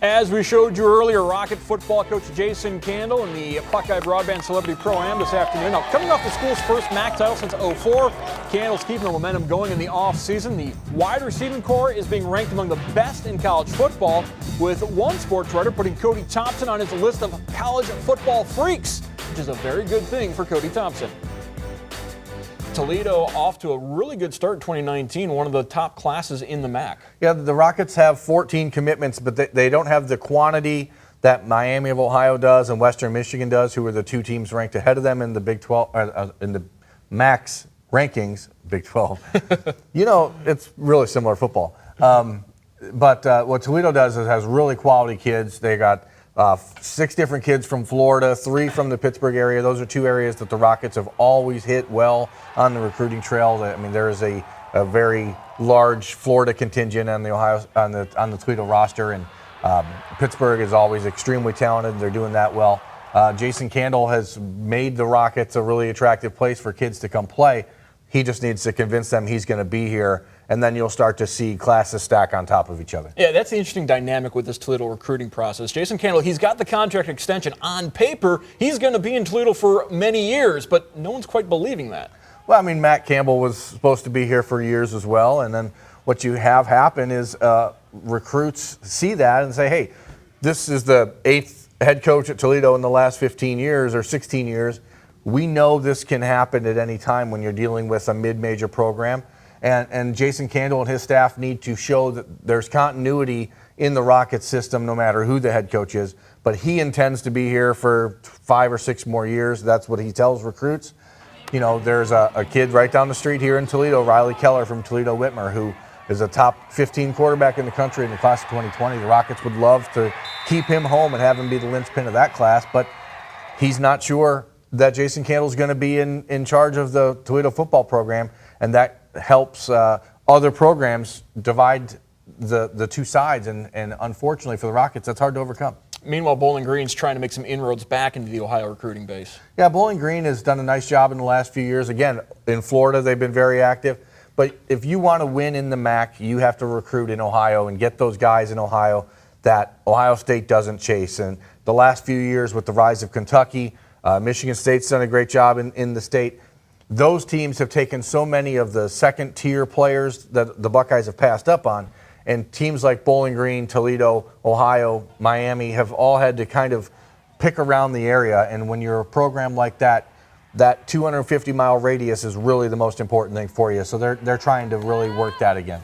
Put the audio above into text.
As we showed you earlier, Rocket football coach Jason Candle in the Buckeye Broadband Celebrity Pro-Am this afternoon. Now, coming off the school's first MAC title since '04, Candle's keeping the momentum going in the offseason. The wide receiving core is being ranked among the best in college football, with one sports writer putting Cody Thompson on his list of college football freaks, which is a very good thing for Cody Thompson. Toledo off to a really good start in 2019, one of the top classes in the MAC. Yeah, the Rockets have 14 commitments, but they don't have the quantity that Miami of Ohio does and Western Michigan does, who are the two teams ranked ahead of them in the Big 12, in the MAC's rankings, Big 12. You know, it's really similar football. But what Toledo does is has really quality kids. They got 6 different kids from Florida, 3 from the Pittsburgh area. Those are 2 areas that the Rockets have always hit well on the recruiting trail. I mean, there is a very large Florida contingent on the Toledo roster, and Pittsburgh is always extremely talented. They're doing that well. Jason Candle has made the Rockets a really attractive place for kids to come play. He just needs to convince them he's going to be here, and then you'll start to see classes stack on top of each other. Yeah, that's the interesting dynamic with this Toledo recruiting process. Jason Candle, he's got the contract extension. On paper, he's going to be in Toledo for many years, but no one's quite believing that. Well, I mean, Matt Campbell was supposed to be here for years as well, and then what you have happen is recruits see that and say, hey, this is the 8th head coach at Toledo in the last 15 years or 16 years. We know this can happen at any time when you're dealing with a mid-major program. And Jason Candle and his staff need to show that there's continuity in the Rockets system no matter who the head coach is. But he intends to be here for 5 or 6 more years. That's what he tells recruits. You know, there's a kid right down the street here in Toledo, Riley Keller from Toledo Whitmer, who is a top 15 quarterback in the country in the class of 2020. The Rockets would love to keep him home and have him be the linchpin of that class, but he's not sure that Jason Candle is going to be in charge of the Toledo football program, and that helps other programs divide the two sides, and unfortunately for the Rockets, that's hard to overcome. Meanwhile, Bowling Green's trying to make some inroads back into the Ohio recruiting base. Yeah, Bowling Green has done a nice job in the last few years. Again, in Florida, they've been very active. But if you want to win in the MAC, you have to recruit in Ohio and get those guys in Ohio that Ohio State doesn't chase. And the last few years with the rise of Kentucky, Michigan State's done a great job in the state. Those teams have taken so many of the second-tier players that the Buckeyes have passed up on, and teams like Bowling Green, Toledo, Ohio, Miami have all had to kind of pick around the area. And when you're a program like that, that 250-mile radius is really the most important thing for you. So they're trying to really work that again.